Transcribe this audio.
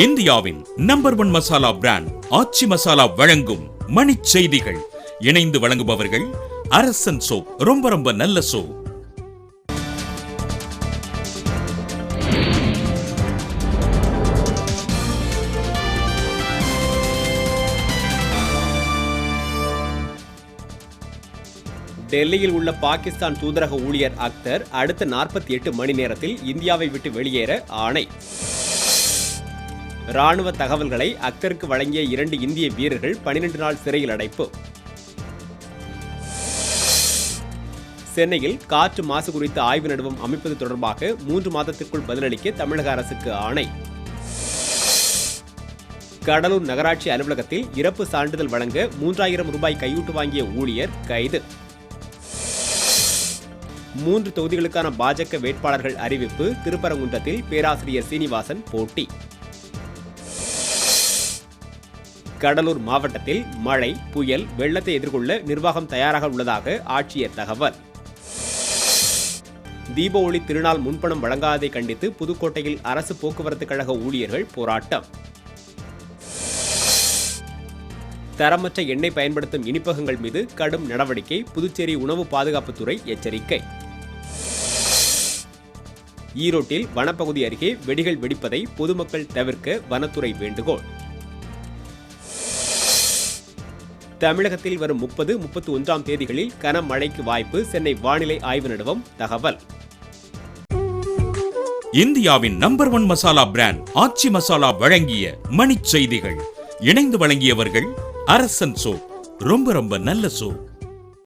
இந்தியாவின் number 1 masala brand ஆச்சி மசாலா வழங்கும் மணிச் செய்திகள். இணைந்து வழங்குபவர்கள் அரசன் சோப். ரொம்ப நல்ல சோப். டெல்லியில் உள்ள பாகிஸ்தான் தூதரக ஊழியர் அக்தர் அடுத்த 48 மணி நேரத்தில் இந்தியாவை விட்டு வெளியேற ஆணை. ராணுவ தகவல்களை அக்தருக்கு வழங்கிய 2 இந்திய வீரர்கள் 12 நாள் சிறையில் அடைப்பு. சென்னையில் காற்று மாசு குறித்த ஆய்வு நடுவம் அமைப்பது தொடர்பாக 3 மாதத்திற்குள் பதிலளிக்க தமிழக அரசுக்கு ஆணை. கடலூர் நகராட்சி அலுவலகத்தில் இறப்பு சான்றிதழ் வழங்க 3000 ரூபாய் கையூட்டு வாங்கிய ஊழியர் கைது. 3 தொகுதிகளுக்கான பாஜக வேட்பாளர்கள் அறிவிப்பு. திருப்பரங்குன்றத்தில் பேராசிரியர் சீனிவாசன் போட்டி. கடலூர் மாவட்டத்தில் மழை, புயல், வெள்ளத்தை எதிர்கொள்ள நிர்வாகம் தயாராக உள்ளதாக ஆட்சியர் தகவல். தீபாவளி திருநாள் முன்பணம் வழங்காததை கண்டித்து புதுக்கோட்டையில் அரசு போக்குவரத்து கழக ஊழியர்கள் போராட்டம். தரமற்ற எண்ணெய் பயன்படுத்தும் இனிப்பகங்கள் மீது கடும் நடவடிக்கை. புதுச்சேரி உணவு பாதுகாப்புத்துறை எச்சரிக்கை. ஈரோட்டில் வனப்பகுதி அருகே வெடிகள் வெடிப்பதை பொதுமக்கள் தவிர்க்க வனத்துறை வேண்டுகோள். தமிழகத்தில் வரும் 30, 31ஆம் தேதிகளில் கனமழைக்கு வாய்ப்பு. சென்னை வானிலை ஆய்வு நிறுவனம் தகவல். இந்தியாவின் நம்பர் 1 மசாலா பிராண்ட் ஆச்சி மசாலா வழங்கிய மணிச் செய்திகள். இணைந்து வழங்கியவர்கள் அரசன் சோப். ரொம்ப நல்ல சோப்.